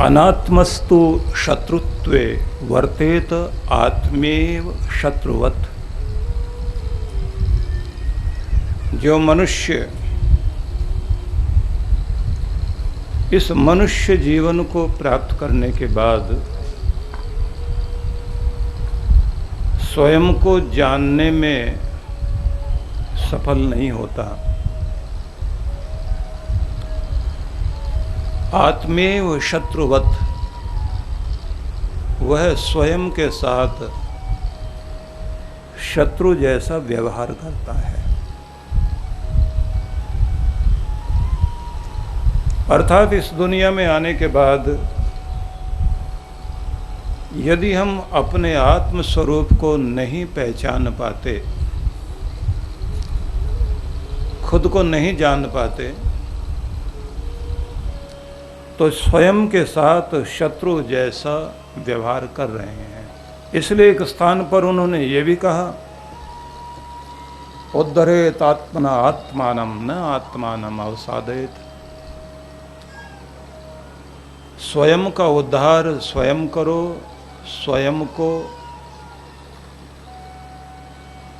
अनात्मस्तु शत्रुत्वे वर्तेत आत्मेव शत्रुवत्। जो मनुष्य इस मनुष्य जीवन को प्राप्त करने के बाद स्वयं को जानने में सफल नहीं होता, आत्मेव शत्रुवत्, वह स्वयं के साथ शत्रु जैसा व्यवहार करता है। अर्थात इस दुनिया में आने के बाद यदि हम अपने आत्म स्वरूप को नहीं पहचान पाते, खुद को नहीं जान पाते, तो स्वयं के साथ शत्रु जैसा व्यवहार कर रहे हैं। इसलिए एक स्थान पर उन्होंने ये भी कहा, उद्धरेत आत्मना आत्मानम न आत्मानम अवसादेत। स्वयं का उद्धार स्वयं करो, स्वयं को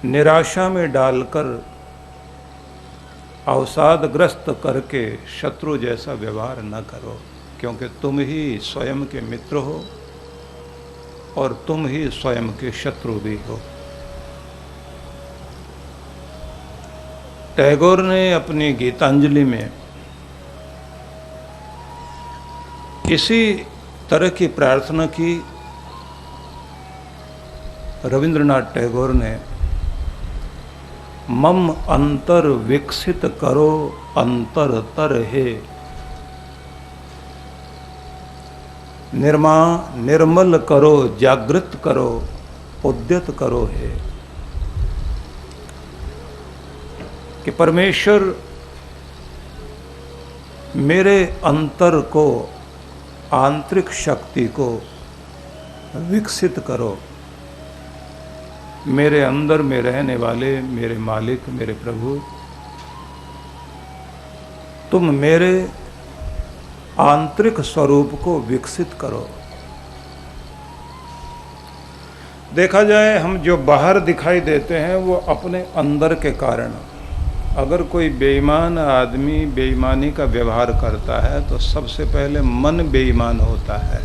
निराशा में डालकर अवसादग्रस्त करके शत्रु जैसा व्यवहार न करो, क्योंकि तुम ही स्वयं के मित्र हो और तुम ही स्वयं के शत्रु भी हो। टैगोर ने अपनी गीतांजलि में इसी तरह की प्रार्थना की। रविंद्रनाथ टैगोर ने मम अंतर विकसित करो अंतर तर हे, निर्मल करो जागृत करो उद्यत करो हे। कि परमेश्वर मेरे अंतर को, आंतरिक शक्ति को विकसित करो। मेरे अंदर में रहने वाले मेरे मालिक, मेरे प्रभु, तुम मेरे आंतरिक स्वरूप को विकसित करो। देखा जाए, हम जो बाहर दिखाई देते हैं वो अपने अंदर के कारण। अगर कोई बेईमान आदमी बेईमानी का व्यवहार करता है तो सबसे पहले मन बेईमान होता है।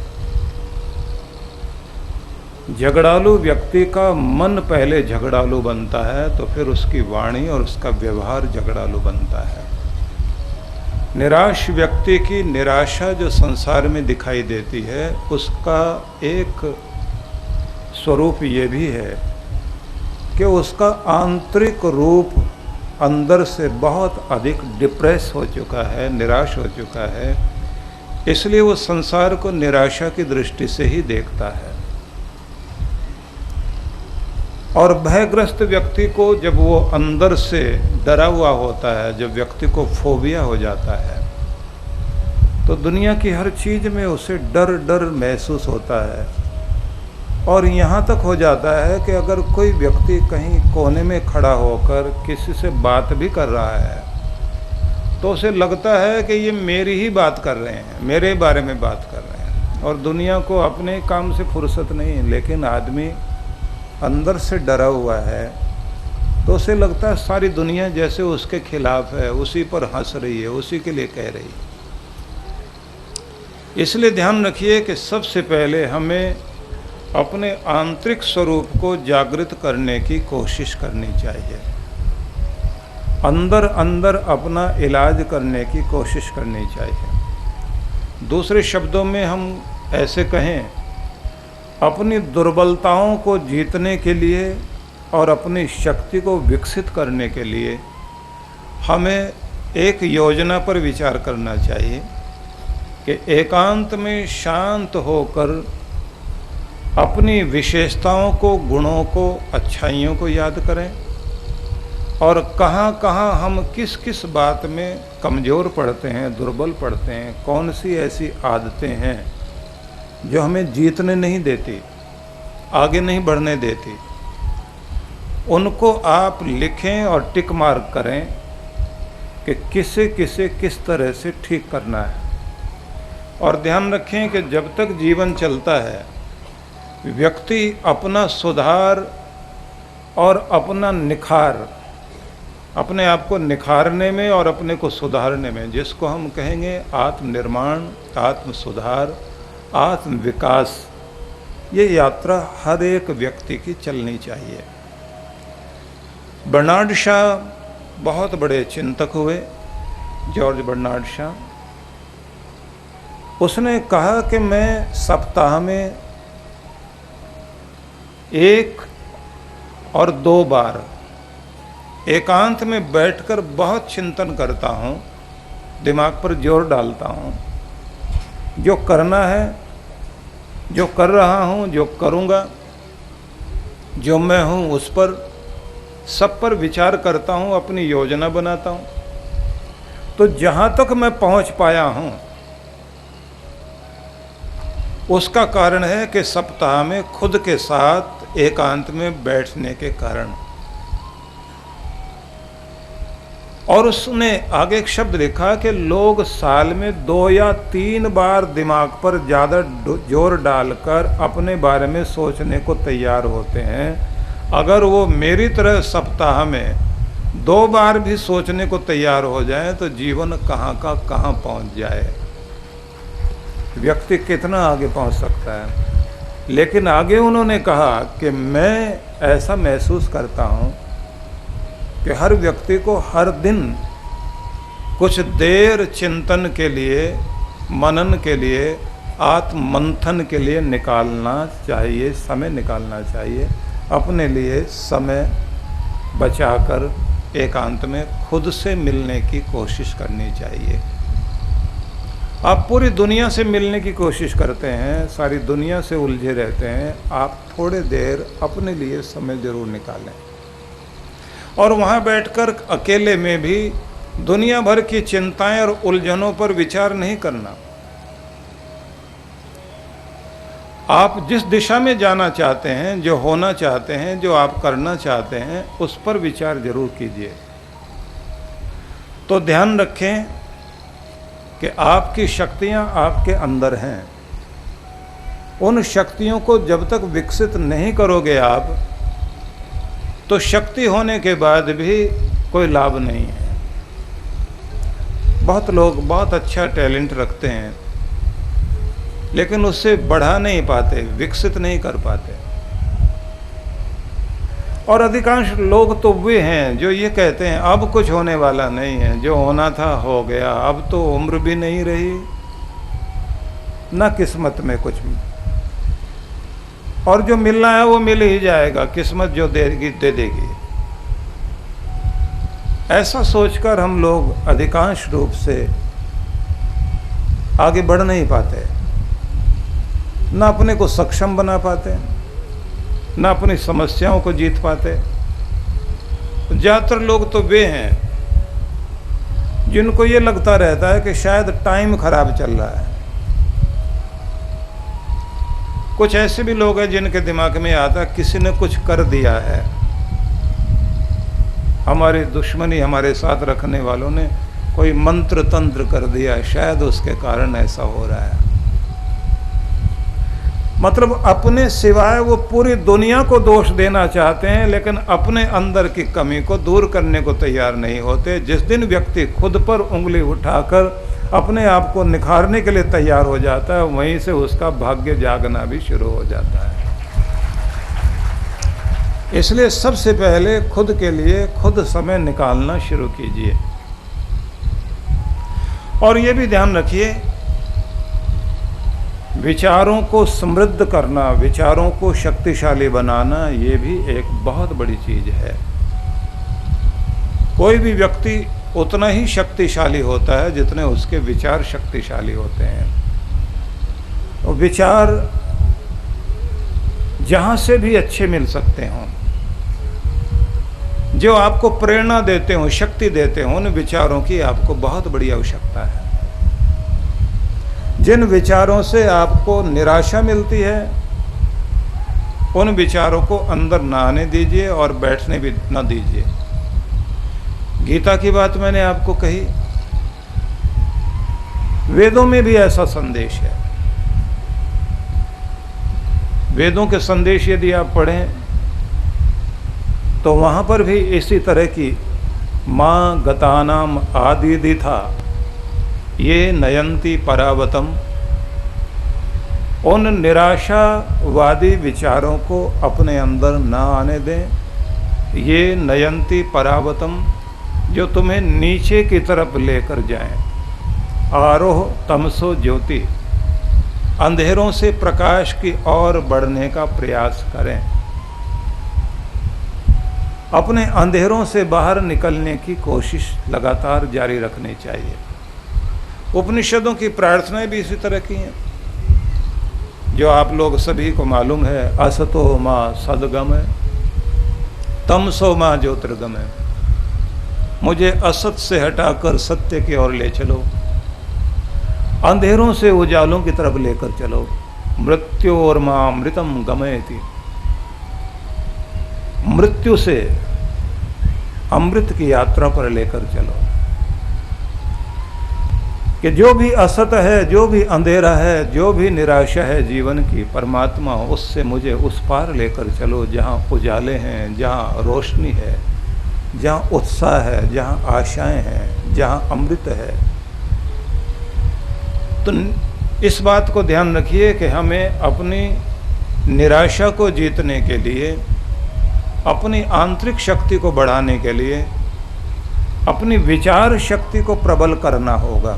झगड़ालू व्यक्ति का मन पहले झगड़ालू बनता है, तो फिर उसकी वाणी और उसका व्यवहार झगड़ालू बनता है। निराश व्यक्ति की निराशा जो संसार में दिखाई देती है, उसका एक स्वरूप ये भी है कि उसका आंतरिक रूप अंदर से बहुत अधिक डिप्रेस हो चुका है, निराश हो चुका है। इसलिए वो संसार को निराशा की दृष्टि से ही देखता है। और भयग्रस्त व्यक्ति को जब वो अंदर से डरा हुआ होता है, जब व्यक्ति को फोबिया हो जाता है, तो दुनिया की हर चीज में उसे डर डर महसूस होता है। और यहाँ तक हो जाता है कि अगर कोई व्यक्ति कहीं कोने में खड़ा होकर किसी से बात भी कर रहा है, तो उसे लगता है कि ये मेरी ही बात कर रहे हैं, मेरे बारे में बात कर रहे हैं, और दुनिया को अपने काम से फुर्सत नहीं। लेकिन आदमी अंदर से डरा हुआ है, तो उसे लगता है सारी दुनिया जैसे उसके खिलाफ है, उसी पर हंस रही है, उसी के लिए कह रही है। इसलिए ध्यान रखिए कि सबसे पहले हमें अपने आंतरिक स्वरूप को जागृत करने की कोशिश करनी चाहिए। अंदर अंदर अपना इलाज करने की कोशिश करनी चाहिए। दूसरे शब्दों में हम ऐसे कहें, अपनी दुर्बलताओं को जीतने के लिए और अपनी शक्ति को विकसित करने के लिए हमें एक योजना पर विचार करना चाहिए कि एकांत में शांत होकर अपनी विशेषताओं को, गुणों को, अच्छाइयों को याद करें, और कहाँ कहाँ हम किस किस बात में कमज़ोर पड़ते हैं, दुर्बल पड़ते हैं, कौन सी ऐसी आदतें हैं जो हमें जीतने नहीं देती, आगे नहीं बढ़ने देती, उनको आप लिखें और टिक मार्क करें कि किसे किसे किस तरह से ठीक करना है। और ध्यान रखें कि जब तक जीवन चलता है व्यक्ति अपना सुधार और अपना निखार, अपने आप को निखारने में और अपने को सुधारने में, जिसको हम कहेंगे आत्मनिर्माण, आत्म सुधार, आत्म विकास, ये यात्रा हर एक व्यक्ति की चलनी चाहिए। बर्नार्ड शॉ बहुत बड़े चिंतक हुए, जॉर्ज बर्नार्ड शॉ। उसने कहा कि मैं सप्ताह में 1 और 2 बार एकांत में बैठकर बहुत चिंतन करता हूँ, दिमाग पर जोर डालता हूँ, जो करना है, जो कर रहा हूँ, जो करूँगा, जो मैं हूँ उस पर, सब पर विचार करता हूँ, अपनी योजना बनाता हूँ। तो जहाँ तक मैं पहुँच पाया हूँ उसका कारण है कि सप्ताह में खुद के साथ एकांत में बैठने के कारण। और उसने आगे एक शब्द लिखा कि लोग साल में 2 या 3 बार दिमाग पर ज़्यादा जोर डालकर अपने बारे में सोचने को तैयार होते हैं। अगर वो मेरी तरह सप्ताह में 2 बार भी सोचने को तैयार हो जाए तो जीवन कहाँ का कहाँ पहुँच जाए, व्यक्ति कितना आगे पहुँच सकता है। लेकिन आगे उन्होंने कहा कि मैं ऐसा महसूस करता हूँ कि हर व्यक्ति को हर दिन कुछ देर चिंतन के लिए, मनन के लिए, आत्ममंथन के लिए निकालना चाहिए, समय निकालना चाहिए। अपने लिए समय बचाकर एकांत में खुद से मिलने की कोशिश करनी चाहिए। आप पूरी दुनिया से मिलने की कोशिश करते हैं, सारी दुनिया से उलझे रहते हैं, आप थोड़े देर अपने लिए समय ज़रूर निकालें। और वहाँ बैठकर अकेले में भी दुनिया भर की चिंताएं और उलझनों पर विचार नहीं करना। आप जिस दिशा में जाना चाहते हैं, जो होना चाहते हैं, जो आप करना चाहते हैं, उस पर विचार जरूर कीजिए। तो ध्यान रखें कि आपकी शक्तियां आपके अंदर हैं। उन शक्तियों को जब तक विकसित नहीं करोगे आप, तो शक्ति होने के बाद भी कोई लाभ नहीं है। बहुत लोग बहुत अच्छा टैलेंट रखते हैं लेकिन उससे बढ़ा नहीं पाते, विकसित नहीं कर पाते। और अधिकांश लोग तो वे हैं जो ये कहते हैं अब कुछ होने वाला नहीं है, जो होना था हो गया, अब तो उम्र भी नहीं रही, ना किस्मत में कुछ भी, और जो मिलना है वो मिल ही जाएगा, किस्मत जो देगी दे देगी। ऐसा सोचकर हम लोग अधिकांश रूप से आगे बढ़ नहीं पाते, ना अपने को सक्षम बना पाते, ना अपनी समस्याओं को जीत पाते। ज़्यादातर लोग तो वे हैं जिनको ये लगता रहता है कि शायद टाइम खराब चल रहा है। कुछ ऐसे भी लोग हैं जिनके दिमाग में आता है किसी ने कुछ कर दिया है, हमारी दुश्मनी हमारे साथ रखने वालों ने कोई मंत्र तंत्र कर दिया, शायद उसके कारण ऐसा हो रहा है। मतलब अपने सिवाय वो पूरी दुनिया को दोष देना चाहते हैं लेकिन अपने अंदर की कमी को दूर करने को तैयार नहीं होते। जिस दिन व्यक्ति खुद पर उंगली उठाकर अपने आप को निखारने के लिए तैयार हो जाता है, वहीं से उसका भाग्य जागना भी शुरू हो जाता है। इसलिए सबसे पहले खुद के लिए खुद समय निकालना शुरू कीजिए। और ये भी ध्यान रखिए, विचारों को समृद्ध करना, विचारों को शक्तिशाली बनाना, ये भी एक बहुत बड़ी चीज है। कोई भी व्यक्ति उतना ही शक्तिशाली होता है जितने उसके विचार शक्तिशाली होते हैं। तो विचार जहाँ से भी अच्छे मिल सकते हों, जो आपको प्रेरणा देते हों, शक्ति देते हों, उन विचारों की आपको बहुत बड़ी आवश्यकता है। जिन विचारों से आपको निराशा मिलती है उन विचारों को अंदर ना आने दीजिए और बैठने भी ना दीजिए। गीता की बात मैंने आपको कही वेदों में भी ऐसा संदेश है। वेदों के संदेश यदि आप पढ़ें तो वहाँ पर भी इसी तरह की माँ गतानाम आदिधि था ये नयंती परावतम, उन निराशावादी विचारों को अपने अंदर न आने दें। ये नयंती परावतम, जो तुम्हें नीचे की तरफ लेकर जाएं। आरोह तमसो ज्योति, अंधेरों से प्रकाश की ओर बढ़ने का प्रयास करें। अपने अंधेरों से बाहर निकलने की कोशिश लगातार जारी रखनी चाहिए। उपनिषदों की प्रार्थनाएं भी इसी तरह की हैं, जो आप लोग सभी को मालूम है। असतो माँ सदगम है, तमसो माँ ज्योतिर्गम है। मुझे असत से हटाकर सत्य की ओर ले चलो, अंधेरों से उजालों की तरफ लेकर चलो। मृत्यु और माँ अमृतम गमयति, मृत्यु से अमृत की यात्रा पर लेकर चलो। कि जो भी असत है, जो भी अंधेरा है, जो भी निराशा है जीवन की, परमात्मा उससे मुझे उस पार लेकर चलो जहाँ उजाले हैं, जहाँ रोशनी है, जहाँ उत्साह है, जहाँ आशाएं हैं, जहाँ अमृत है। तो इस बात को ध्यान रखिए कि हमें अपनी निराशा को जीतने के लिए, अपनी आंतरिक शक्ति को बढ़ाने के लिए, अपनी विचार शक्ति को प्रबल करना होगा।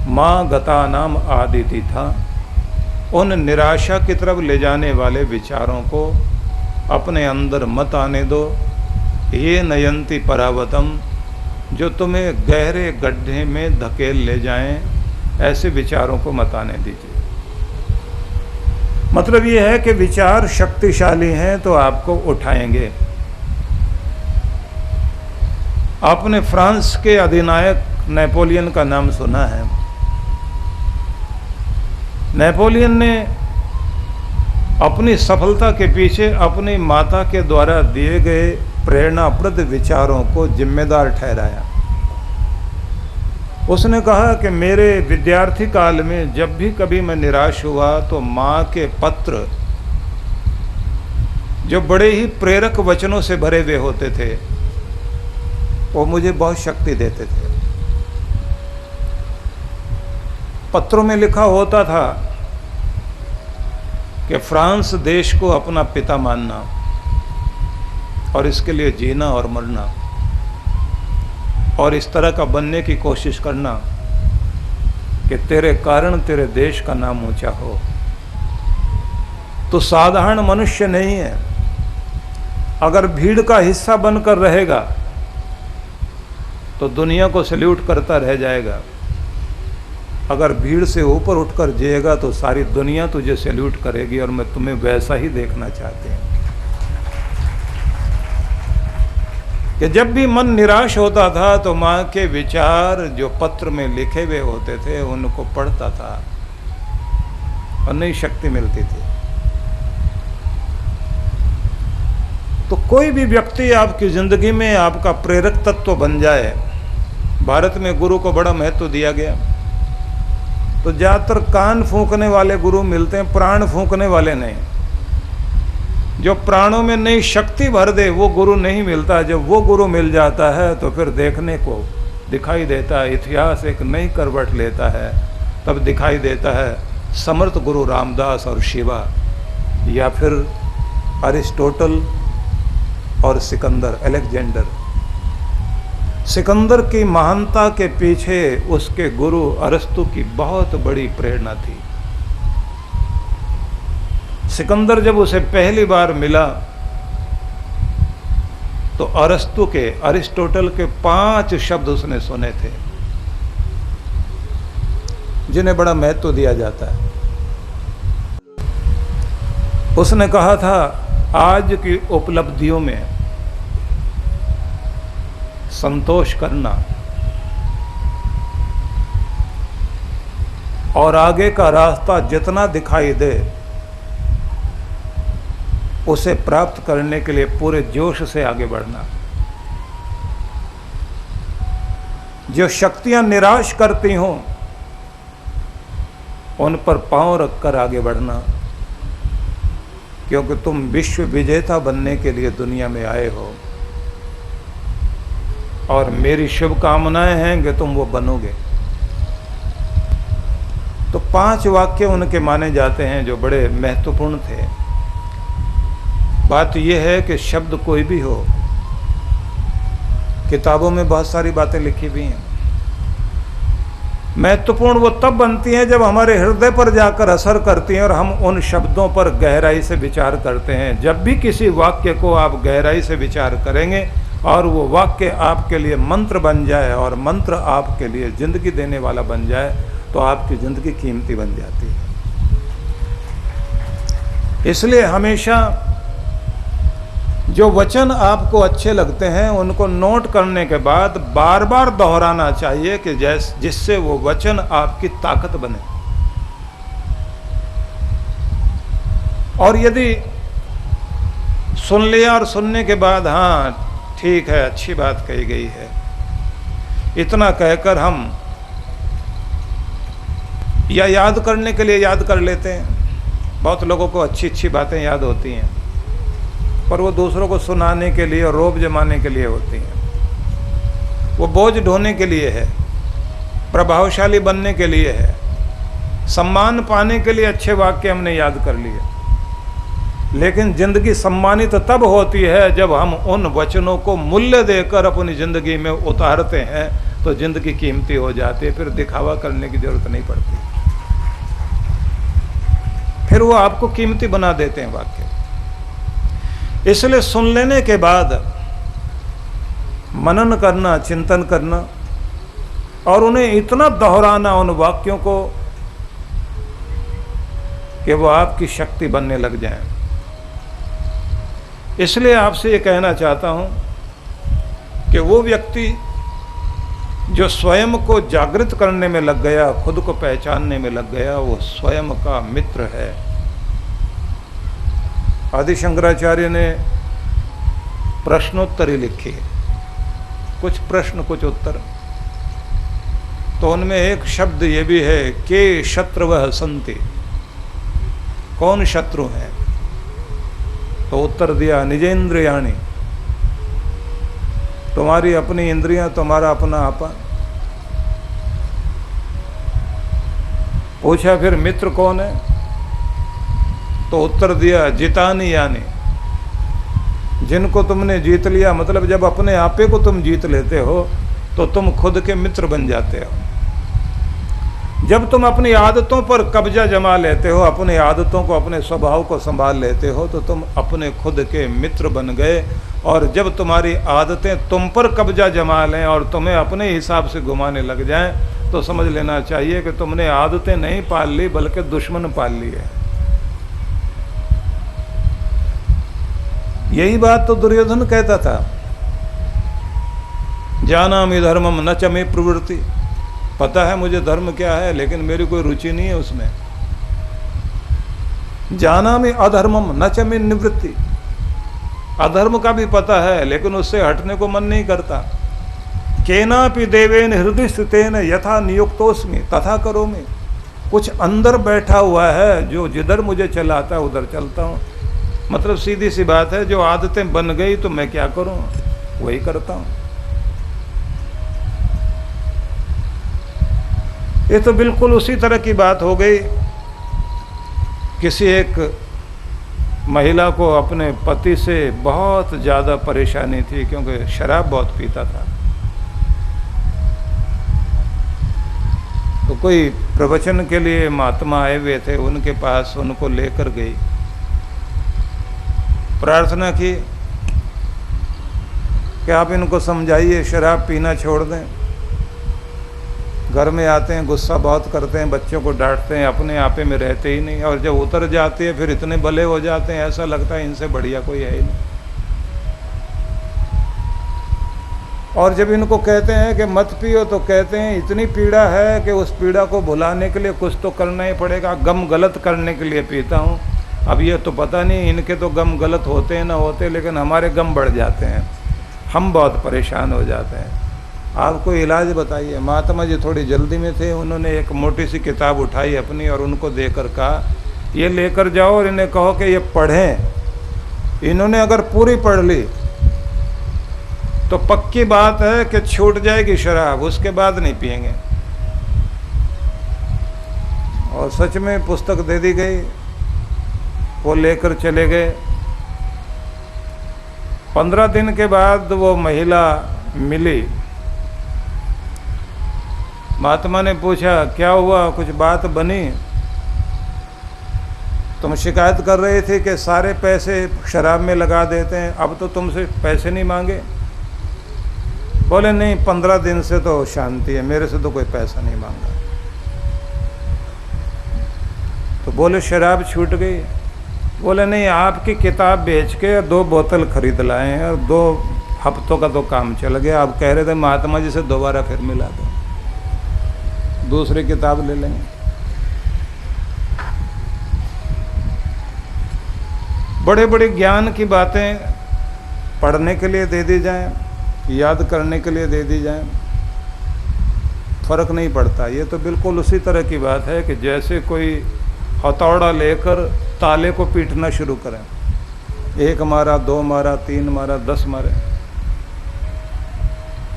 माँ गता नाम आदिति था, उन निराशा की तरफ ले जाने वाले विचारों को अपने अंदर मत आने दो। ये नयंती परावतम, जो तुम्हें गहरे गड्ढे में धकेल ले जाएं, ऐसे विचारों को मत आने दीजिए। मतलब ये है कि विचार शक्तिशाली हैं तो आपको उठाएंगे। आपने फ्रांस के अधिनायक नेपोलियन का नाम सुना है। नेपोलियन ने अपनी सफलता के पीछे अपनी माता के द्वारा दिए गए प्रेरणाप्रद विचारों को जिम्मेदार ठहराया। उसने कहा कि मेरे विद्यार्थी काल में जब भी कभी मैं निराश हुआ तो माँ के पत्र, जो बड़े ही प्रेरक वचनों से भरे हुए होते थे, वो मुझे बहुत शक्ति देते थे। पत्रों में लिखा होता था कि फ्रांस देश को अपना पिता मानना और इसके लिए जीना और मरना और इस तरह का बनने की कोशिश करना कि तेरे कारण तेरे देश का नाम ऊंचा हो। तो साधारण मनुष्य नहीं है, अगर भीड़ का हिस्सा बनकर रहेगा तो दुनिया को सैल्यूट करता रह जाएगा। अगर भीड़ से ऊपर उठकर जिएगा तो सारी दुनिया तुझे सैल्यूट करेगी, और मैं तुम्हें वैसा ही देखना चाहती हूँ कि जब भी मन निराश होता था तो माँ के विचार जो पत्र में लिखे हुए होते थे उनको पढ़ता था और नई शक्ति मिलती थी। तो कोई भी व्यक्ति आपकी जिंदगी में आपका प्रेरक तत्व बन जाए। भारत में गुरु को बड़ा महत्व दिया गया, तो ज्यादातर कान फूंकने वाले गुरु मिलते हैं, प्राण फूंकने वाले नहीं। जो प्राणों में नई शक्ति भर दे वो गुरु नहीं मिलता। जब वो गुरु मिल जाता है तो फिर देखने को दिखाई देता है, इतिहास एक नई करवट लेता है। तब दिखाई देता है समर्थ गुरु रामदास और शिवा, या फिर अरिस्टोटल और सिकंदर, अलेक्जेंडर। सिकंदर की महानता के पीछे उसके गुरु अरस्तु की बहुत बड़ी प्रेरणा थी। सिकंदर जब उसे पहली बार मिला तो अरस्तु के, अरिस्टोटल के 5 शब्द उसने सुने थे जिन्हें बड़ा महत्व दिया जाता है। उसने कहा था, आज की उपलब्धियों में संतोष करना और आगे का रास्ता जितना दिखाई दे उसे प्राप्त करने के लिए पूरे जोश से आगे बढ़ना। जो शक्तियां निराश करती हों उन पर पांव रखकर आगे बढ़ना, क्योंकि तुम विश्व विजेता बनने के लिए दुनिया में आए हो और मेरी शुभकामनाएं हैं कि तुम वो बनोगे। तो 5 वाक्य उनके माने जाते हैं जो बड़े महत्वपूर्ण थे। बात यह है कि शब्द कोई भी हो, किताबों में बहुत सारी बातें लिखी भी हैं, महत्वपूर्ण वो तब बनती हैं जब हमारे हृदय पर जाकर असर करती हैं और हम उन शब्दों पर गहराई से विचार करते हैं। जब भी किसी वाक्य को आप गहराई से विचार करेंगे और वो वाक्य आपके लिए मंत्र बन जाए और मंत्र आपके लिए जिंदगी देने वाला बन जाए तो आपकी जिंदगी कीमती बन जाती है। इसलिए हमेशा जो वचन आपको अच्छे लगते हैं उनको नोट करने के बाद बार बार दोहराना चाहिए कि जिससे वो वचन आपकी ताकत बने। और यदि सुन लिया और सुनने के बाद हाँ ठीक है, अच्छी बात कही गई है, इतना कहकर हम या याद करने के लिए याद कर लेते हैं। बहुत लोगों को अच्छी अच्छी बातें याद होती हैं पर वो दूसरों को सुनाने के लिए और रौब जमाने के लिए होती हैं। वो बोझ ढोने के लिए है, प्रभावशाली बनने के लिए है, सम्मान पाने के लिए अच्छे वाक्य हमने याद कर लिए। लेकिन जिंदगी सम्मानित तब होती है जब हम उन वचनों को मूल्य देकर अपनी जिंदगी में उतारते हैं, तो जिंदगी कीमती हो जाती है। फिर दिखावा करने की जरूरत नहीं पड़ती, फिर वो आपको कीमती बना देते हैं वाक्य। इसलिए सुन लेने के बाद मनन करना, चिंतन करना और उन्हें इतना दोहराना उन वाक्यों को कि वो आपकी शक्ति बनने लग जाएं। इसलिए आपसे ये कहना चाहता हूं कि वो व्यक्ति जो स्वयं को जागृत करने में लग गया, खुद को पहचानने में लग गया, वो स्वयं का मित्र है। आदि शंकराचार्य ने प्रश्नोत्तरी लिखी, कुछ प्रश्न कुछ उत्तर। तो उनमें एक शब्द ये भी है के शत्रुवः सन्ति, कौन शत्रु हैं? तो उत्तर दिया निजेंद्रियाणि, तुम्हारी अपनी इंद्रियां, तुम्हारा अपना आपा। पूछा फिर मित्र कौन है? तो उत्तर दिया जितानी यानी, जिनको तुमने जीत लिया। मतलब जब अपने आपे को तुम जीत लेते हो तो तुम खुद के मित्र बन जाते हो। जब तुम अपनी आदतों पर कब्जा जमा लेते हो, अपनी आदतों को, अपने स्वभाव को संभाल लेते हो, तो तुम अपने खुद के मित्र बन गए। और जब तुम्हारी आदतें तुम पर कब्जा जमा लें और तुम्हें अपने हिसाब से घुमाने लग जाएं, तो समझ लेना चाहिए कि तुमने आदतें नहीं पाल ली बल्कि दुश्मन पाल ली है। यही बात तो दुर्योधन कहता था, जानामि धर्मम न च मे प्रवृत्ति, पता है मुझे धर्म क्या है लेकिन मेरी कोई रुचि नहीं है उसमें। जानामि अधर्मम न च मे निवृत्ति, अधर्म का भी पता है लेकिन उससे हटने को मन नहीं करता। केनापि देवेन हृदय स्थितेन यथा नियुक्तोस्मि तथा करोमि, कुछ अंदर बैठा हुआ है जो जिधर मुझे चलाता है उधर चलता हूँ। मतलब सीधी सी बात है, जो आदतें बन गई तो मैं क्या करूँ, वही करता हूँ। ये तो बिल्कुल उसी तरह की बात हो गई। किसी एक महिला को अपने पति से बहुत ज़्यादा परेशानी थी क्योंकि शराब बहुत पीता था। तो कोई प्रवचन के लिए महात्मा आए हुए थे, उनके पास उनको लेकर गई, प्रार्थना की कि आप इनको समझाइए शराब पीना छोड़ दें। घर में आते हैं गुस्सा बहुत करते हैं, बच्चों को डांटते हैं, अपने आपे में रहते ही नहीं, और जब उतर जाते हैं फिर इतने भले हो जाते हैं ऐसा लगता है इनसे बढ़िया कोई है ही नहीं। और जब इनको कहते हैं कि मत पियो तो कहते हैं इतनी पीड़ा है कि उस पीड़ा को भुलाने के लिए कुछ तो करना ही पड़ेगा, गम गलत करने के लिए पीता हूँ। अब ये तो पता नहीं इनके तो गम गलत होते हैं ना होते, लेकिन हमारे गम बढ़ जाते हैं, हम बहुत परेशान हो जाते हैं। आपको इलाज बताइए। महात्मा जी थोड़ी जल्दी में थे, उन्होंने एक मोटी सी किताब उठाई अपनी और उनको देकर कहा, ये लेकर जाओ और इन्हें कहो कि ये पढ़ें। इन्होंने अगर पूरी पढ़ ली तो पक्की बात है कि छूट जाएगी शराब, उसके बाद नहीं पिएंगे। और सच में पुस्तक दे दी गई, वो लेकर चले गए। 15 दिन के बाद वो महिला मिली। महात्मा ने पूछा, क्या हुआ, कुछ बात बनी? तुम शिकायत कर रहे थे कि सारे पैसे शराब में लगा देते हैं, अब तो तुमसे पैसे नहीं मांगे। बोले नहीं, 15 दिन से तो शांति है, मेरे से तो कोई पैसा नहीं मांगा। तो बोले शराब छूट गई? बोले नहीं, आपकी किताब बेच के 2 बोतल खरीद लाए हैं और 2 हफ्तों का तो काम चल गया। आप कह रहे थे महात्मा जी से दोबारा फिर मिला दो, दूसरी किताब ले लेंगे। बड़े बड़े ज्ञान की बातें पढ़ने के लिए दे दी जाएं, याद करने के लिए दे दी जाएं, फर्क नहीं पड़ता। ये तो बिल्कुल उसी तरह की बात है कि जैसे कोई हथौड़ा लेकर ताले को पीटना शुरू करें। 1 मारा, 2 मारा, 3 मारा, 10 मारे।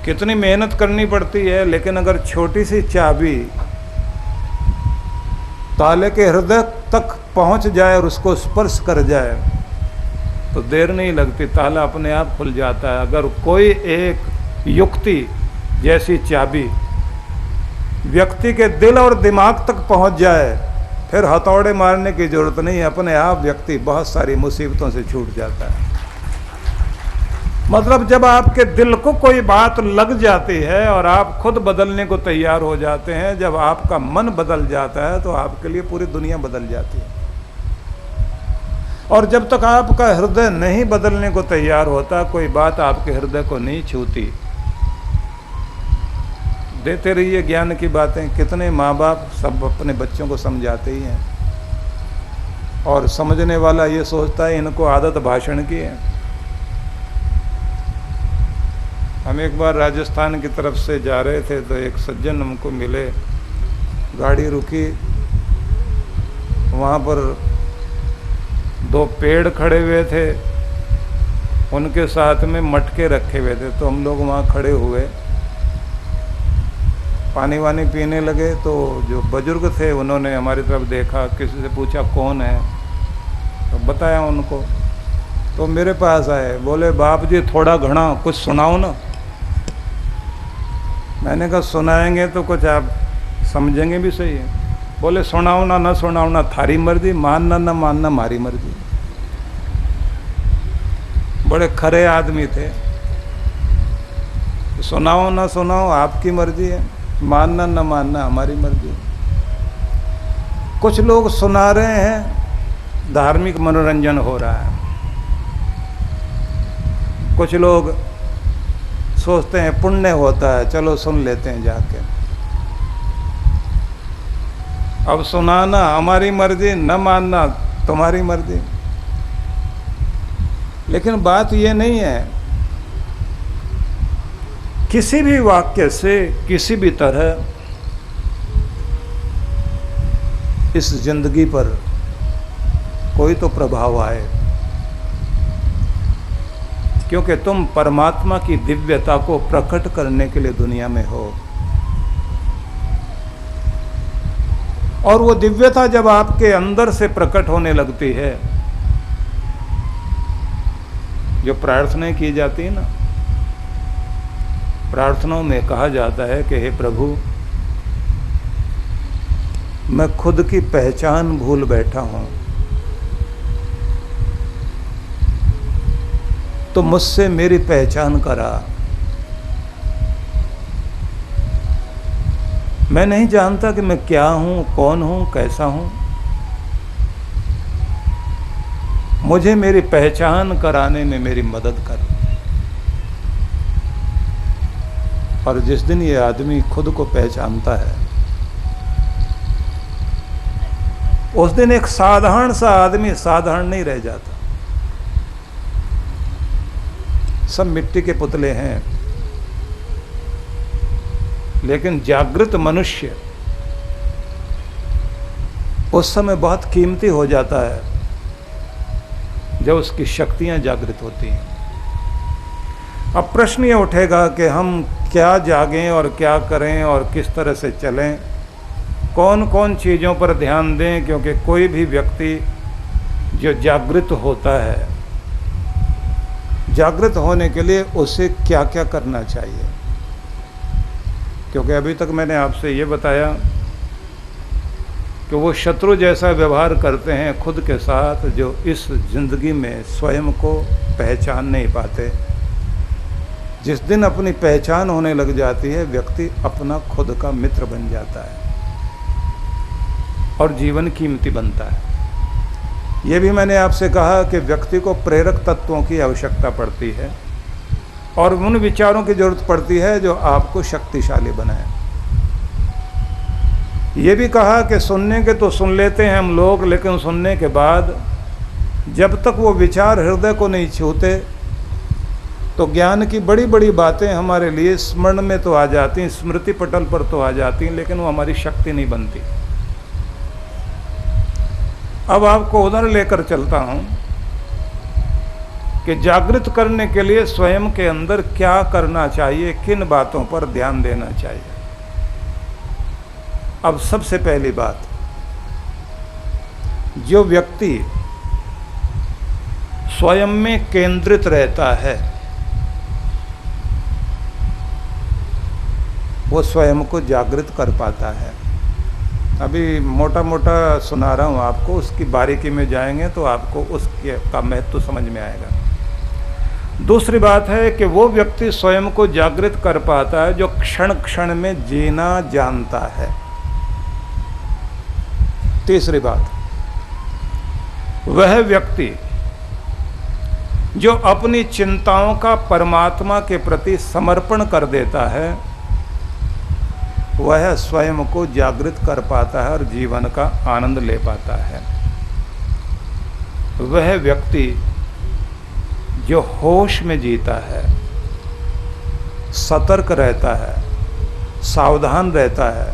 कितनी मेहनत करनी पड़ती है, लेकिन अगर छोटी सी चाबी ताले के हृदय तक पहुंच जाए और उसको स्पर्श कर जाए तो देर नहीं लगती, ताला अपने आप खुल जाता है। अगर कोई एक युक्ति जैसी चाबी व्यक्ति के दिल और दिमाग तक पहुंच जाए, फिर हथौड़े मारने की जरूरत नहीं, अपने आप व्यक्ति बहुत सारी मुसीबतों से छूट जाता है। मतलब जब आपके दिल को कोई बात लग जाती है और आप खुद बदलने को तैयार हो जाते हैं, जब आपका मन बदल जाता है तो आपके लिए पूरी दुनिया बदल जाती है। और जब तक आपका हृदय नहीं बदलने को तैयार होता, कोई बात आपके हृदय को नहीं छूती। देते रहिए ज्ञान की बातें। कितने माँ बाप सब अपने बच्चों को समझाते ही हैं, और समझने वाला ये सोचता है इनको आदत भाषण की है। हम एक बार राजस्थान की तरफ से जा रहे थे तो एक सज्जन हमको मिले, गाड़ी रुकी, वहाँ पर 2 पेड़ खड़े हुए थे, उनके साथ में मटके रखे हुए थे। तो हम लोग वहाँ खड़े हुए, पानी वानी पीने लगे। तो जो बुजुर्ग थे उन्होंने हमारी तरफ देखा, किसी से पूछा कौन है, तो बताया उनको। तो मेरे पास आए, बोले बाप जी थोड़ा घना कुछ सुनाओ ना। मैंने कहा सुनाएंगे तो कुछ आप समझेंगे भी सही है। बोले सुनाओ ना, सुनाओ ना, थारी मर्जी, मानना ना मानना मारी मर्जी। बड़े खरे आदमी थे। सुनाओ ना सुनाओ आपकी मर्जी है, मानना न मानना हमारी मर्जी। कुछ लोग सुना रहे हैं, धार्मिक मनोरंजन हो रहा है। कुछ लोग सोचते हैं पुण्य होता है, चलो सुन लेते हैं जाके। अब सुनाना हमारी मर्जी, न मानना तुम्हारी मर्जी। लेकिन बात ये नहीं है, किसी भी वाक्य से किसी भी तरह इस जिंदगी पर कोई तो प्रभाव आए, क्योंकि तुम परमात्मा की दिव्यता को प्रकट करने के लिए दुनिया में हो। और वो दिव्यता जब आपके अंदर से प्रकट होने लगती है, जो प्रार्थनाएं की जाती है ना, प्रार्थनाओं में कहा जाता है कि हे प्रभु, मैं खुद की पहचान भूल बैठा हूं, तो मुझसे मेरी पहचान करा। मैं नहीं जानता कि मैं क्या हूं, कौन हूं, कैसा हूं। मुझे मेरी पहचान कराने में मेरी मदद कर। और जिस दिन ये आदमी खुद को पहचानता है, उस दिन एक साधारण सा आदमी साधारण नहीं रह जाता। सब मिट्टी के पुतले हैं, लेकिन जागृत मनुष्य उस समय बहुत कीमती हो जाता है जब उसकी शक्तियां जागृत होती हैं। अब प्रश्न ये उठेगा कि हम क्या जागें और क्या करें और किस तरह से चलें, कौन कौन चीज़ों पर ध्यान दें, क्योंकि कोई भी व्यक्ति जो जागृत होता है, जागृत होने के लिए उसे क्या क्या करना चाहिए। क्योंकि अभी तक मैंने आपसे ये बताया कि वो शत्रु जैसा व्यवहार करते हैं खुद के साथ, जो इस जिंदगी में स्वयं को पहचान नहीं पाते। जिस दिन अपनी पहचान होने लग जाती है, व्यक्ति अपना खुद का मित्र बन जाता है और जीवन कीमती बनता है। ये भी मैंने आपसे कहा कि व्यक्ति को प्रेरक तत्वों की आवश्यकता पड़ती है और उन विचारों की जरूरत पड़ती है जो आपको शक्तिशाली बनाए। ये भी कहा कि सुनने के तो सुन लेते हैं हम लोग, लेकिन सुनने के बाद जब तक वो विचार हृदय को नहीं छूते तो ज्ञान की बड़ी बड़ी बातें हमारे लिए स्मरण में तो आ जाती हैं, स्मृति पटल पर तो आ जाती हैं, लेकिन वो हमारी शक्ति नहीं बनती। अब आपको उधर लेकर चलता हूं कि जागृत करने के लिए स्वयं के अंदर क्या करना चाहिए, किन बातों पर ध्यान देना चाहिए। अब सबसे पहली बात, जो व्यक्ति स्वयं में केंद्रित रहता है वो स्वयं को जागृत कर पाता है। अभी मोटा मोटा सुना रहा हूँ आपको, उसकी बारीकी में जाएंगे तो आपको उसके का महत्व समझ में आएगा। दूसरी बात है कि वो व्यक्ति स्वयं को जागृत कर पाता है जो क्षण क्षण में जीना जानता है। तीसरी बात, वह व्यक्ति जो अपनी चिंताओं का परमात्मा के प्रति समर्पण कर देता है, वह स्वयं को जागृत कर पाता है और जीवन का आनंद ले पाता है। वह व्यक्ति जो होश में जीता है, सतर्क रहता है, सावधान रहता है,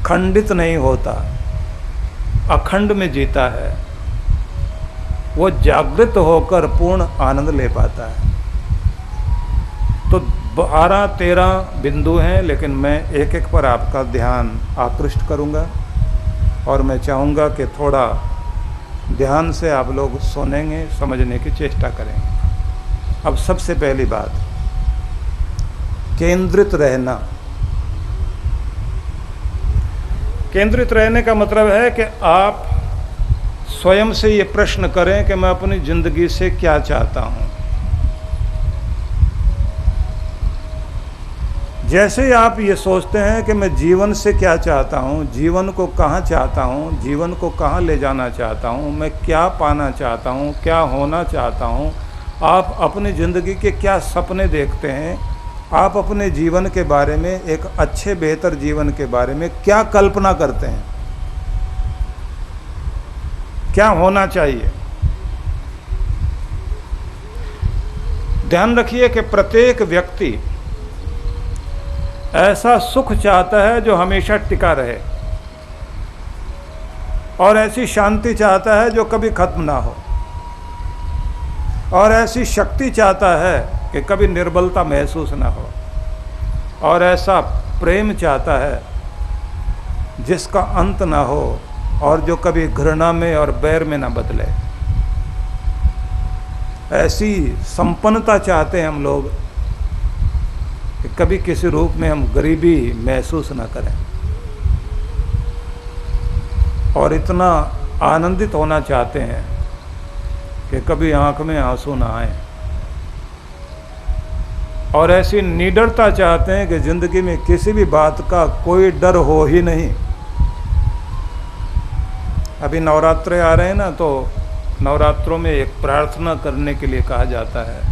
खंडित नहीं होता, अखंड में जीता है, वो जागृत होकर पूर्ण आनंद ले पाता है। तो 12-13 बिंदु हैं, लेकिन मैं एक एक पर आपका ध्यान आकृष्ट करूंगा और मैं चाहूँगा कि थोड़ा ध्यान से आप लोग सुनेंगे, समझने की चेष्टा करेंगे। अब सबसे पहली बात, केंद्रित रहना। केंद्रित रहने का मतलब है कि आप स्वयं से ये प्रश्न करें कि मैं अपनी ज़िंदगी से क्या चाहता हूँ। जैसे ही आप ये सोचते हैं कि मैं जीवन से क्या चाहता हूँ, जीवन को कहाँ चाहता हूँ, जीवन को कहाँ ले जाना चाहता हूँ, मैं क्या पाना चाहता हूँ, क्या होना चाहता हूँ, आप अपनी ज़िंदगी के क्या सपने देखते हैं, आप अपने जीवन के बारे में, एक अच्छे बेहतर जीवन के बारे में क्या कल्पना करते हैं, क्या होना चाहिए। ध्यान रखिए कि प्रत्येक व्यक्ति ऐसा सुख चाहता है जो हमेशा टिका रहे और ऐसी शांति चाहता है जो कभी खत्म ना हो और ऐसी शक्ति चाहता है कि कभी निर्बलता महसूस ना हो और ऐसा प्रेम चाहता है जिसका अंत ना हो और जो कभी घृणा में और बैर में ना बदले। ऐसी संपन्नता चाहते हैं हम लोग कि कभी किसी रूप में हम गरीबी महसूस ना करें और इतना आनंदित होना चाहते हैं कि कभी आंख में आंसू ना आए और ऐसी निडरता चाहते हैं कि ज़िंदगी में किसी भी बात का कोई डर हो ही नहीं। अभी नवरात्रे आ रहे हैं ना, तो नवरात्रों में एक प्रार्थना करने के लिए कहा जाता है।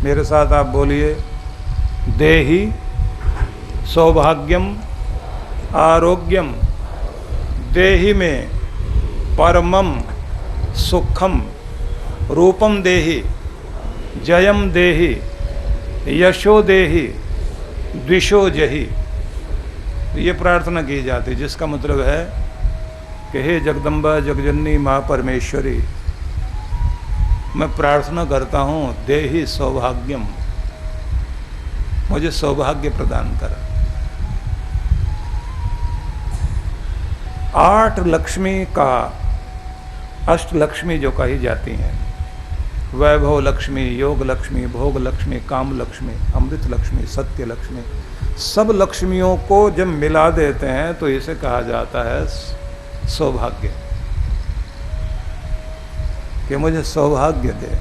मेरे साथ आप बोलिए, देहि सौभाग्यम आरोग्यम देहि में परमम सुखम रूपम देहि जयम देहि यशो देहि द्विषो जहि, ये प्रार्थना की जाती है, जिसका मतलब है कि हे जगदम्बा जगजननी माँ परमेश्वरी, मैं प्रार्थना करता हूँ देहि सौभाग्यम, मुझे सौभाग्य प्रदान कर। 8 लक्ष्मी का, अष्ट लक्ष्मी जो कही जाती हैं, वैभव लक्ष्मी, योग लक्ष्मी, भोग लक्ष्मी, काम लक्ष्मी, अमृत लक्ष्मी, सत्य लक्ष्मी, सब लक्ष्मियों को जब मिला देते हैं तो इसे कहा जाता है सौभाग्य, कि मुझे सौभाग्य दे।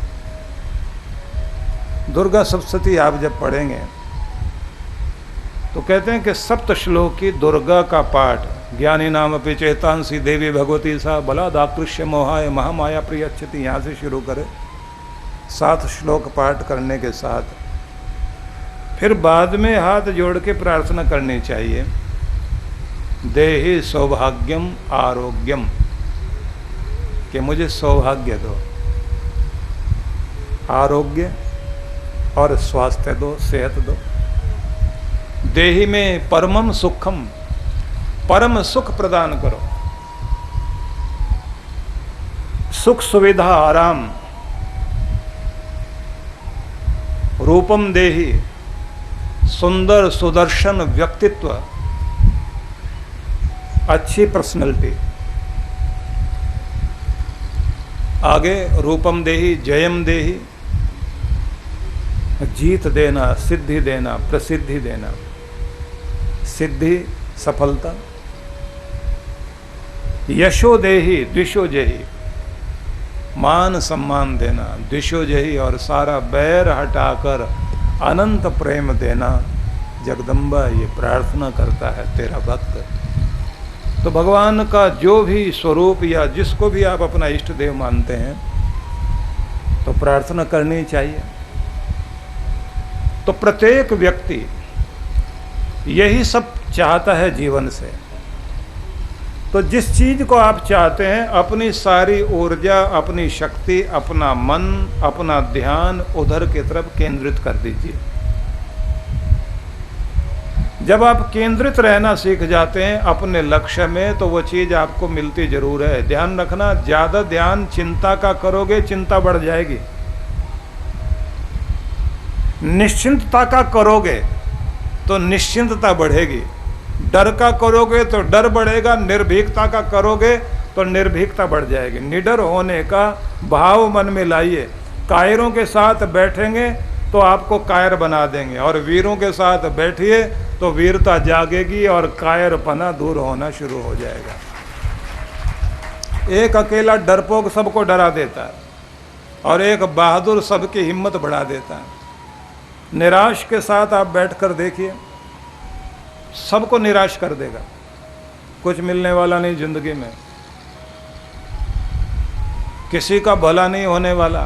दुर्गा सप्तशती आप जब पढ़ेंगे तो कहते हैं कि सप्त श्लोकी दुर्गा का पाठ, ज्ञानी नाम अपि चेतांसी देवी भगवती सा बलादाकृष्य मोहाय महामाया प्रियच्छति, यहाँ से शुरू करें 7 श्लोक पाठ करने के साथ फिर बाद में हाथ जोड़ के प्रार्थना करनी चाहिए, देहि सौभाग्यम आरोग्यम, कि मुझे सौभाग्य दो, आरोग्य और स्वास्थ्य दो, सेहत दो। देहि में परमम सुखम, परम सुख प्रदान करो, सुख सुविधा आराम। रूपम देहि, सुंदर सुदर्शन व्यक्तित्व, अच्छी पर्सनैलिटी। आगे रूपम देहि जयम देहि, जीत देना, सिद्धि देना, प्रसिद्धि देना, सिद्धि सफलता। यशो देहि द्विषो जहि, मान सम्मान देना, द्विषो जहि और सारा बैर हटाकर अनंत प्रेम देना। जगदम्बा ये प्रार्थना करता है तेरा भक्त। तो भगवान का जो भी स्वरूप या जिसको भी आप अपना इष्ट देव मानते हैं तो प्रार्थना करनी चाहिए। तो प्रत्येक व्यक्ति यही सब चाहता है जीवन से। तो जिस चीज को आप चाहते हैं अपनी सारी ऊर्जा, अपनी शक्ति, अपना मन, अपना ध्यान उधर की तरफ केंद्रित कर दीजिए। जब आप केंद्रित रहना सीख जाते हैं अपने लक्ष्य में तो वो चीज आपको मिलती जरूर है। ध्यान रखना, ज्यादा ध्यान चिंता का करोगे चिंता बढ़ जाएगी, निश्चिंतता का करोगे तो निश्चिंतता बढ़ेगी, डर का करोगे तो डर बढ़ेगा, निर्भीकता का करोगे तो निर्भीकता बढ़ जाएगी। निडर होने का भाव मन में लाइए। कायरों के साथ बैठेंगे तो आपको कायर बना देंगे और वीरों के साथ बैठिए तो वीरता जागेगी और कायरपना दूर होना शुरू हो जाएगा। एक अकेला डरपोक सबको डरा देता है और एक बहादुर सबकी हिम्मत बढ़ा देता है। निराश के साथ आप बैठकर देखिए, सबको निराश कर देगा, कुछ मिलने वाला नहीं जिंदगी में, किसी का भला नहीं होने वाला,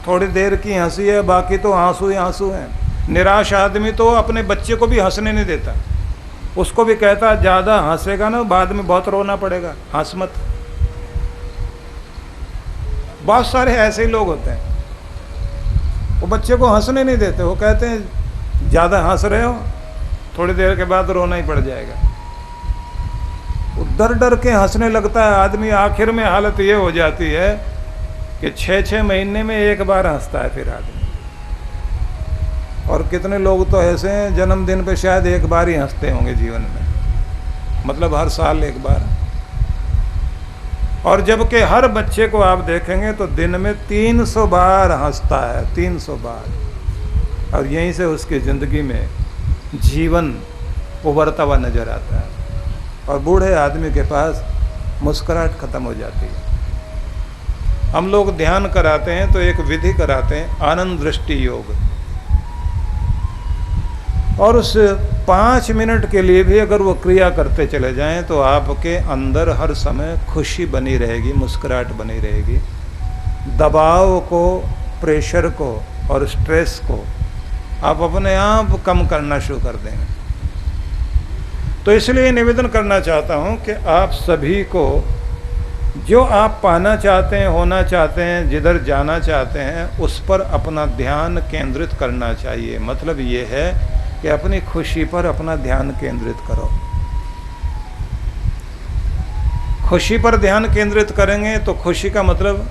थोड़ी देर की हंसी है बाकी तो आंसू ही आंसू हैं। निराश आदमी तो अपने बच्चे को भी हंसने नहीं देता, उसको भी कहता ज़्यादा हंसेगा ना बाद में बहुत रोना पड़ेगा, हंस मत। बहुत सारे ऐसे ही लोग होते हैं, वो बच्चे को हंसने नहीं देते, वो कहते हैं ज़्यादा हंस रहे हो थोड़ी देर के बाद रोना ही पड़ जाएगा। वो डर डर के हंसने लगता है आदमी, आखिर में हालत ये हो जाती है कि 6-6 महीने में एक बार हंसता है फिर आदमी। और कितने लोग तो ऐसे हैं जन्मदिन पे शायद एक बार ही हंसते होंगे जीवन में, मतलब हर साल एक बार। और जबकि हर बच्चे को आप देखेंगे तो दिन में 300 बार हंसता है, 300 बार। और यहीं से उसकी ज़िंदगी में जीवन उभरता हुआ नजर आता है और बूढ़े आदमी के पास मुस्कुराहट खत्म हो जाती है। हम लोग ध्यान कराते हैं तो एक विधि कराते हैं, आनंद दृष्टि योग, और उस 5 मिनट के लिए भी अगर वो क्रिया करते चले जाएं तो आपके अंदर हर समय खुशी बनी रहेगी, मुस्कुराहट बनी रहेगी। दबाव को, प्रेशर को और स्ट्रेस को आप अपने आप कम करना शुरू कर देंगे। तो इसलिए निवेदन करना चाहता हूं कि आप सभी को जो आप पाना चाहते हैं, होना चाहते हैं, जिधर जाना चाहते हैं, उस पर अपना ध्यान केंद्रित करना चाहिए। मतलब ये है कि अपनी खुशी पर अपना ध्यान केंद्रित करो। खुशी पर ध्यान केंद्रित करेंगे तो खुशी का मतलब,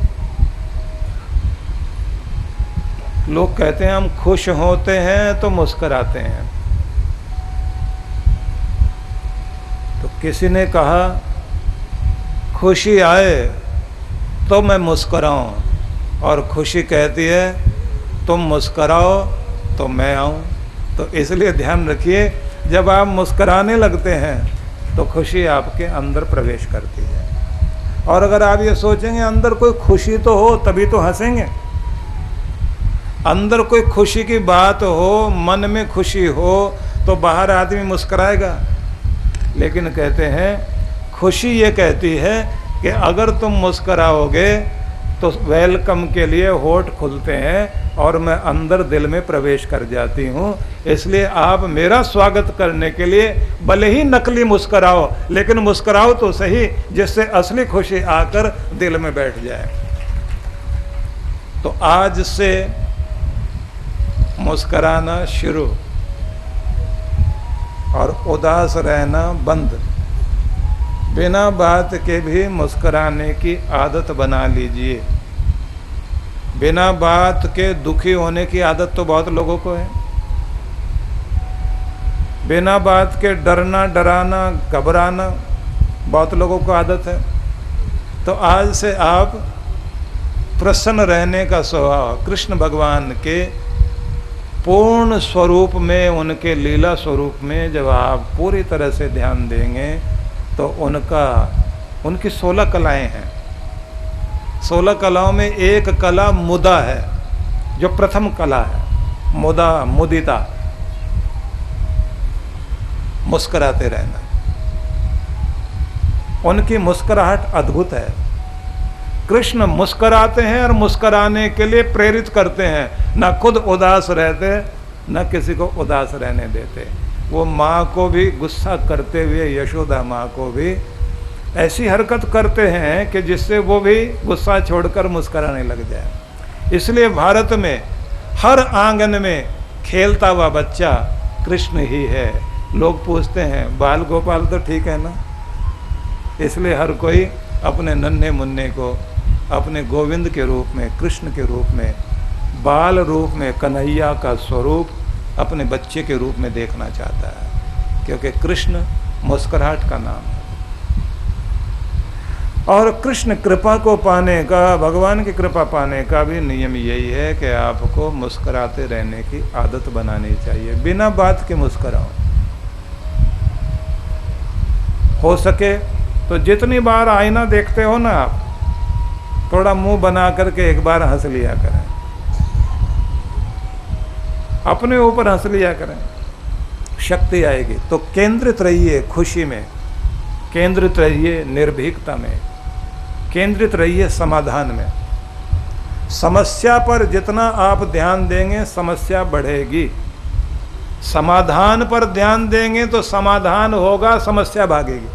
लोग कहते हैं हम खुश होते हैं तो मुस्कुराते हैं। तो किसी ने कहा खुशी आए तो मैं मुस्कुराऊं, और खुशी कहती है तुम मुस्कुराओ तो मैं आऊं। तो इसलिए ध्यान रखिए, जब आप मुस्कुराने लगते हैं तो खुशी आपके अंदर प्रवेश करती है। और अगर आप ये सोचेंगे अंदर कोई खुशी तो हो तभी तो हंसेंगे, अंदर कोई खुशी की बात हो, मन में खुशी हो, तो बाहर आदमी मुस्कुराएगा। लेकिन कहते हैं खुशी ये कहती है कि अगर तुम मुस्कुराओगे तो वेलकम के लिए होठ खुलते हैं और मैं अंदर दिल में प्रवेश कर जाती हूँ। इसलिए आप मेरा स्वागत करने के लिए भले ही नकली मुस्कुराओ, लेकिन मुस्कुराओ तो सही, जिससे असली खुशी आकर दिल में बैठ जाए। तो आज से मुस्कुराना शुरू और उदास रहना बंद। बिना बात के भी मुस्कुराने की आदत बना लीजिए। बिना बात के दुखी होने की आदत तो बहुत लोगों को है। बिना बात के डरना, डराना, घबराना बहुत लोगों को आदत है। तो आज से आप प्रसन्न रहने का स्वभाव, कृष्ण भगवान के पूर्ण स्वरूप में, उनके लीला स्वरूप में जब आप पूरी तरह से ध्यान देंगे तो उनकी 16 कलाएं हैं। 16 कलाओं में एक कला मुदा है, जो प्रथम कला है, मुदा, मुदिता, मुस्कुराते रहना। उनकी मुस्कुराहट अद्भुत है। कृष्ण मुस्कुराते हैं और मुस्कुराने के लिए प्रेरित करते हैं, ना खुद उदास रहते, ना किसी को उदास रहने देते। वो माँ को भी गुस्सा करते हुए, यशोदा माँ को भी ऐसी हरकत करते हैं कि जिससे वो भी गुस्सा छोड़कर मुस्कुराने लग जाए। इसलिए भारत में हर आंगन में खेलता हुआ बच्चा कृष्ण ही है। लोग पूछते हैं बाल गोपाल तो ठीक है ना? इसलिए हर कोई अपने नन्हे मुन्ने को अपने गोविंद के रूप में, कृष्ण के रूप में, बाल रूप में, कन्हैया का स्वरूप अपने बच्चे के रूप में देखना चाहता है, क्योंकि कृष्ण मुस्कुराहट का नाम है। और कृष्ण कृपा को पाने का, भगवान की कृपा पाने का भी नियम यही है कि आपको मुस्कुराते रहने की आदत बनानी चाहिए। बिना बात के मुस्कुराओ। हो सके तो जितनी बार आईना देखते हो ना आप, थोड़ा मुंह बना करके एक बार हंस लिया करें, अपने ऊपर हंस लिया करें, शक्ति आएगी। तो केंद्रित रहिए खुशी में, केंद्रित रहिए निर्भीकता में, केंद्रित रहिए समाधान में। समस्या पर जितना आप ध्यान देंगे समस्या बढ़ेगी, समाधान पर ध्यान देंगे तो समाधान होगा, समस्या भागेगी।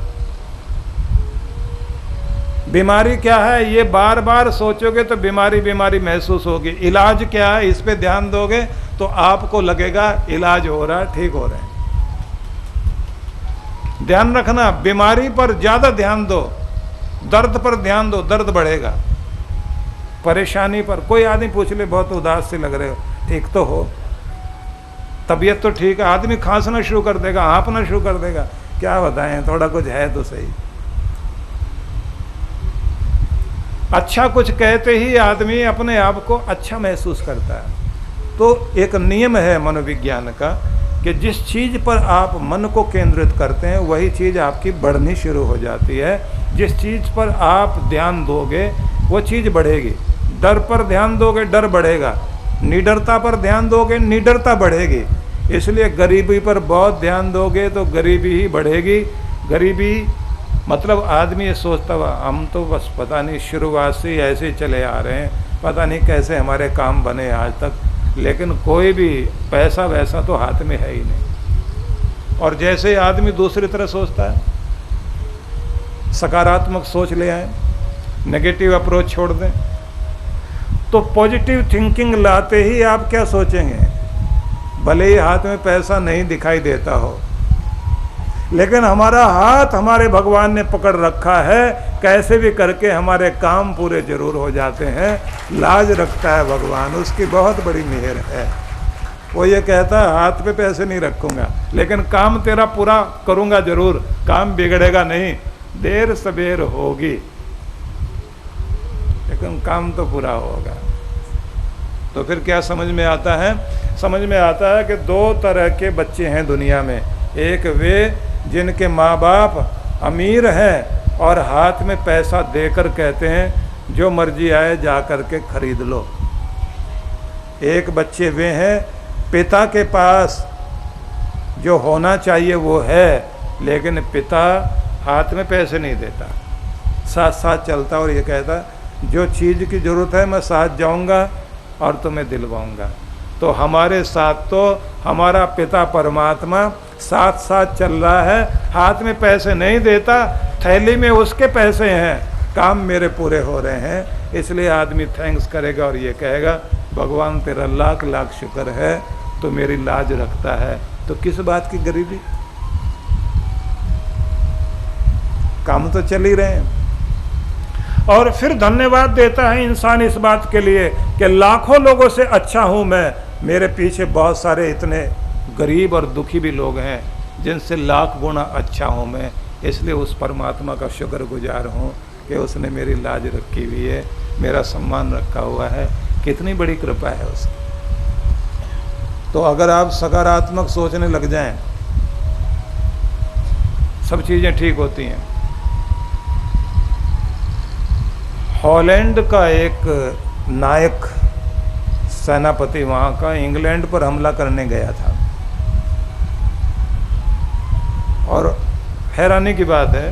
बीमारी क्या है ये बार बार सोचोगे तो बीमारी बीमारी महसूस होगी। इलाज क्या है इस पे ध्यान दोगे तो आपको लगेगा इलाज हो रहा है, ठीक हो रहे हैं। ध्यान रखना, बीमारी पर ज्यादा ध्यान दो, दर्द पर ध्यान दो, दर्द बढ़ेगा। परेशानी पर, कोई आदमी पूछ ले बहुत उदास से लग रहे हो, ठीक तो हो, तबीयत तो ठीक है, आदमी खांसना शुरू कर देगा, हाँफना शुरू कर देगा, क्या बताएं, थोड़ा कुछ है तो सही। अच्छा कुछ कहते ही आदमी अपने आप को अच्छा महसूस करता है। तो एक नियम है मनोविज्ञान का कि जिस चीज़ पर आप मन को केंद्रित करते हैं वही चीज़ आपकी बढ़नी शुरू हो जाती है। जिस चीज़ पर आप ध्यान दोगे वो चीज़ बढ़ेगी। डर पर ध्यान दोगे डर बढ़ेगा, निडरता पर ध्यान दोगे निडरता बढ़ेगी। इसलिए गरीबी पर बहुत ध्यान दोगे तो गरीबी ही बढ़ेगी। गरीबी मतलब आदमी ये सोचता हुआ हम तो बस पता नहीं शुरुआत से ही ऐसे चले आ रहे हैं, पता नहीं कैसे हमारे काम बने आज तक, लेकिन कोई भी पैसा वैसा तो हाथ में है ही नहीं। और जैसे आदमी दूसरी तरह सोचता है, सकारात्मक सोच ले आए, नेगेटिव अप्रोच छोड़ दें। तो पॉजिटिव थिंकिंग लाते ही आप क्या सोचेंगे, भले ही हाथ में पैसा नहीं दिखाई देता हो, लेकिन हमारा हाथ हमारे भगवान ने पकड़ रखा है, कैसे भी करके हमारे काम पूरे जरूर हो जाते हैं। लाज रखता है भगवान, उसकी बहुत बड़ी मेहर है। वो ये कहता है हाथ पे पैसे नहीं रखूंगा, लेकिन काम तेरा पूरा करूंगा जरूर, काम बिगड़ेगा नहीं, देर सबेर होगी लेकिन काम तो पूरा होगा। तो फिर क्या समझ में आता है? समझ में आता है कि दो तरह के बच्चे हैं दुनिया में। एक वे जिनके माँ बाप अमीर हैं और हाथ में पैसा देकर कहते हैं जो मर्जी आए जा कर के खरीद लो। एक बच्चे वे हैं पिता के पास जो होना चाहिए वो है, लेकिन पिता हाथ में पैसे नहीं देता, साथ साथ चलता और ये कहता जो चीज़ की ज़रूरत है मैं साथ जाऊंगा और तुम्हें दिलवाऊंगा। तो हमारे साथ तो हमारा पिता परमात्मा साथ साथ चल रहा है, हाथ में पैसे नहीं देता, थैली में उसके पैसे हैं, काम मेरे पूरे हो रहे हैं। इसलिए आदमी थैंक्स करेगा और ये कहेगा भगवान तेरा लाख लाख शुक्र है, तो मेरी लाज रखता है। तो किस बात की गरीबी, काम तो चल ही रहे हैं। और फिर धन्यवाद देता है इंसान इस बात के लिए कि लाखों लोगों से अच्छा हूँ मैं, मेरे पीछे बहुत सारे इतने गरीब और दुखी भी लोग हैं जिनसे लाख गुना अच्छा हूँ मैं। इसलिए उस परमात्मा का शुक्रगुजार हूँ कि उसने मेरी लाज रखी हुई है, मेरा सम्मान रखा हुआ है। कितनी बड़ी कृपा है उसकी। तो अगर आप सकारात्मक सोचने लग जाएं, सब चीज़ें ठीक होती हैं। हॉलैंड का एक नायक सेनापति वहाँ का इंग्लैंड पर हमला करने गया था, और हैरानी की बात है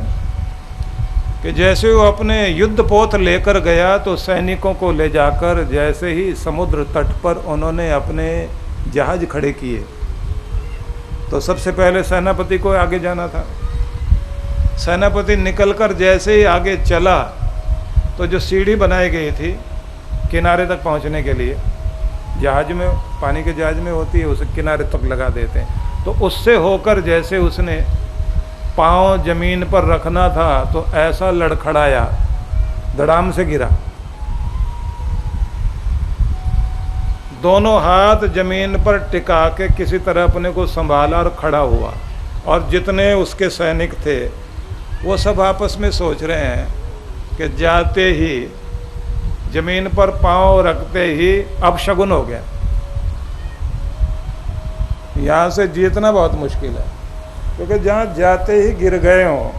कि जैसे वो अपने युद्ध पोत लेकर गया तो सैनिकों को ले जाकर जैसे ही समुद्र तट पर उन्होंने अपने जहाज खड़े किए, तो सबसे पहले सेनापति को आगे जाना था। सेनापति निकलकर जैसे ही आगे चला तो जो सीढ़ी बनाई गई थी किनारे तक पहुंचने के लिए, जहाज में, पानी के जहाज में होती है, उसे किनारे तक लगा देते हैं, तो उससे होकर जैसे उसने पाँव जमीन पर रखना था तो ऐसा लड़खड़ाया, धड़ाम से गिरा। दोनों हाथ जमीन पर टिका के किसी तरह अपने को संभाला और खड़ा हुआ, और जितने उसके सैनिक थे वो सब आपस में सोच रहे हैं कि जाते ही जमीन पर पांव रखते ही अब शगुन हो गया, यहाँ से जीतना बहुत मुश्किल है, क्योंकि जहाँ जाते ही गिर गए हो,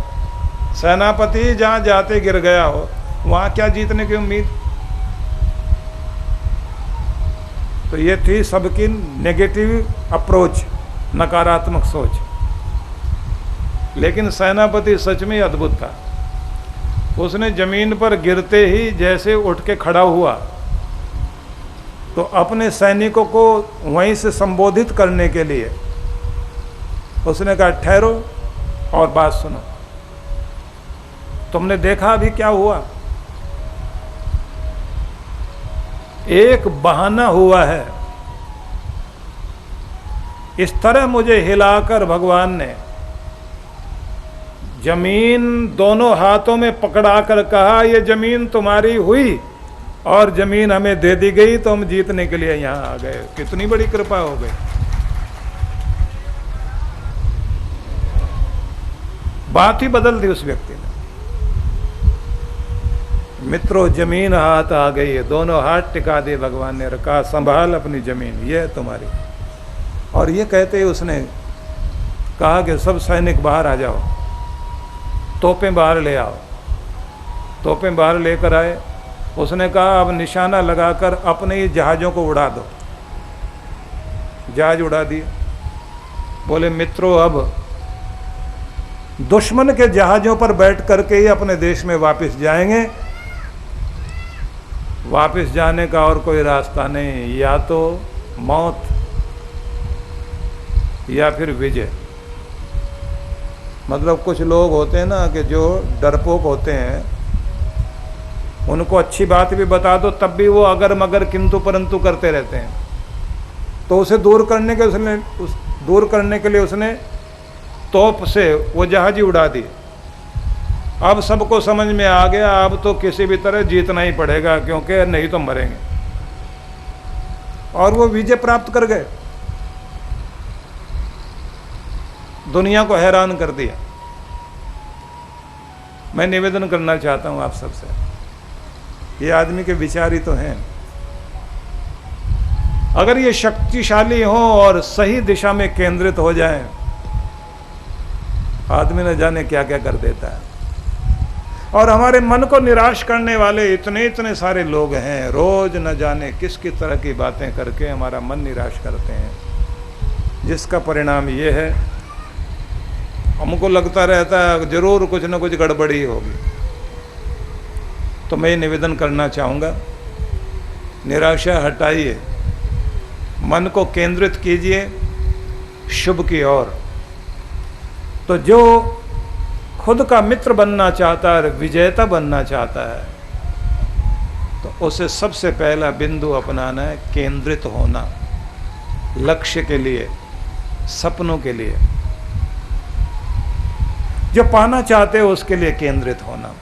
सेनापति जहाँ जाते गिर गया हो, वहाँ क्या जीतने की उम्मीद। तो ये थी सबकी नेगेटिव अप्रोच, नकारात्मक सोच। लेकिन सेनापति सच में अद्भुत था। उसने जमीन पर गिरते ही जैसे उठ के खड़ा हुआ तो अपने सैनिकों को वहीं से संबोधित करने के लिए उसने कहा ठहरो और बात सुनो, तुमने देखा अभी क्या हुआ, एक बहाना हुआ है। इस तरह मुझे हिलाकर भगवान ने जमीन दोनों हाथों में पकड़ा कर कहा ये जमीन तुम्हारी हुई और जमीन हमें दे दी गई, तो हम जीतने के लिए यहाँ आ गए। कितनी बड़ी कृपा हो गई। बात ही बदल दी उस व्यक्ति ने। मित्रों, जमीन हाथ आ गई है, दोनों हाथ टिका दिए भगवान ने, रखा संभाल अपनी जमीन, ये है तुम्हारी। और ये कहते ही उसने कहा कि सब सैनिक बाहर आ जाओ, तोपें बाहर ले आओ। तोपें बाहर लेकर आए। उसने कहा अब निशाना लगाकर अपने ही जहाज़ों को उड़ा दो। जहाज उड़ा दिए। बोले मित्रों, अब दुश्मन के जहाज़ों पर बैठ करके ही अपने देश में वापस जाएंगे। वापस जाने का और कोई रास्ता नहीं, या तो मौत या फिर विजय। मतलब कुछ लोग होते हैं ना कि जो डरपोक होते हैं, उनको अच्छी बात भी बता दो तब भी वो अगर मगर किंतु परंतु करते रहते हैं। तो उसे दूर करने के लिए उसने तोप से वो जहाज ही उड़ा दी। अब सबको समझ में आ गया अब तो किसी भी तरह जीतना ही पड़ेगा, क्योंकि नहीं तो मरेंगे। और वो विजय प्राप्त कर गए, दुनिया को हैरान कर दिया। मैं निवेदन करना चाहता हूं आप सबसे, ये आदमी के विचार ही तो हैं। अगर ये शक्तिशाली हो और सही दिशा में केंद्रित हो जाए, आदमी न जाने क्या क्या कर देता है। और हमारे मन को निराश करने वाले इतने इतने सारे लोग हैं, रोज न जाने किस किस तरह की बातें करके हमारा मन निराश करते हैं, जिसका परिणाम ये है हमको लगता रहता है जरूर कुछ न कुछ गड़बड़ी होगी। तो मैं निवेदन करना चाहूँगा, निराशा हटाइए, मन को केंद्रित कीजिए शुभ की ओर। तो जो खुद का मित्र बनना चाहता है, विजेता बनना चाहता है, तो उसे सबसे पहला बिंदु अपनाना है केंद्रित होना, लक्ष्य के लिए, सपनों के लिए, जो पाना चाहते हो उसके लिए केंद्रित होना।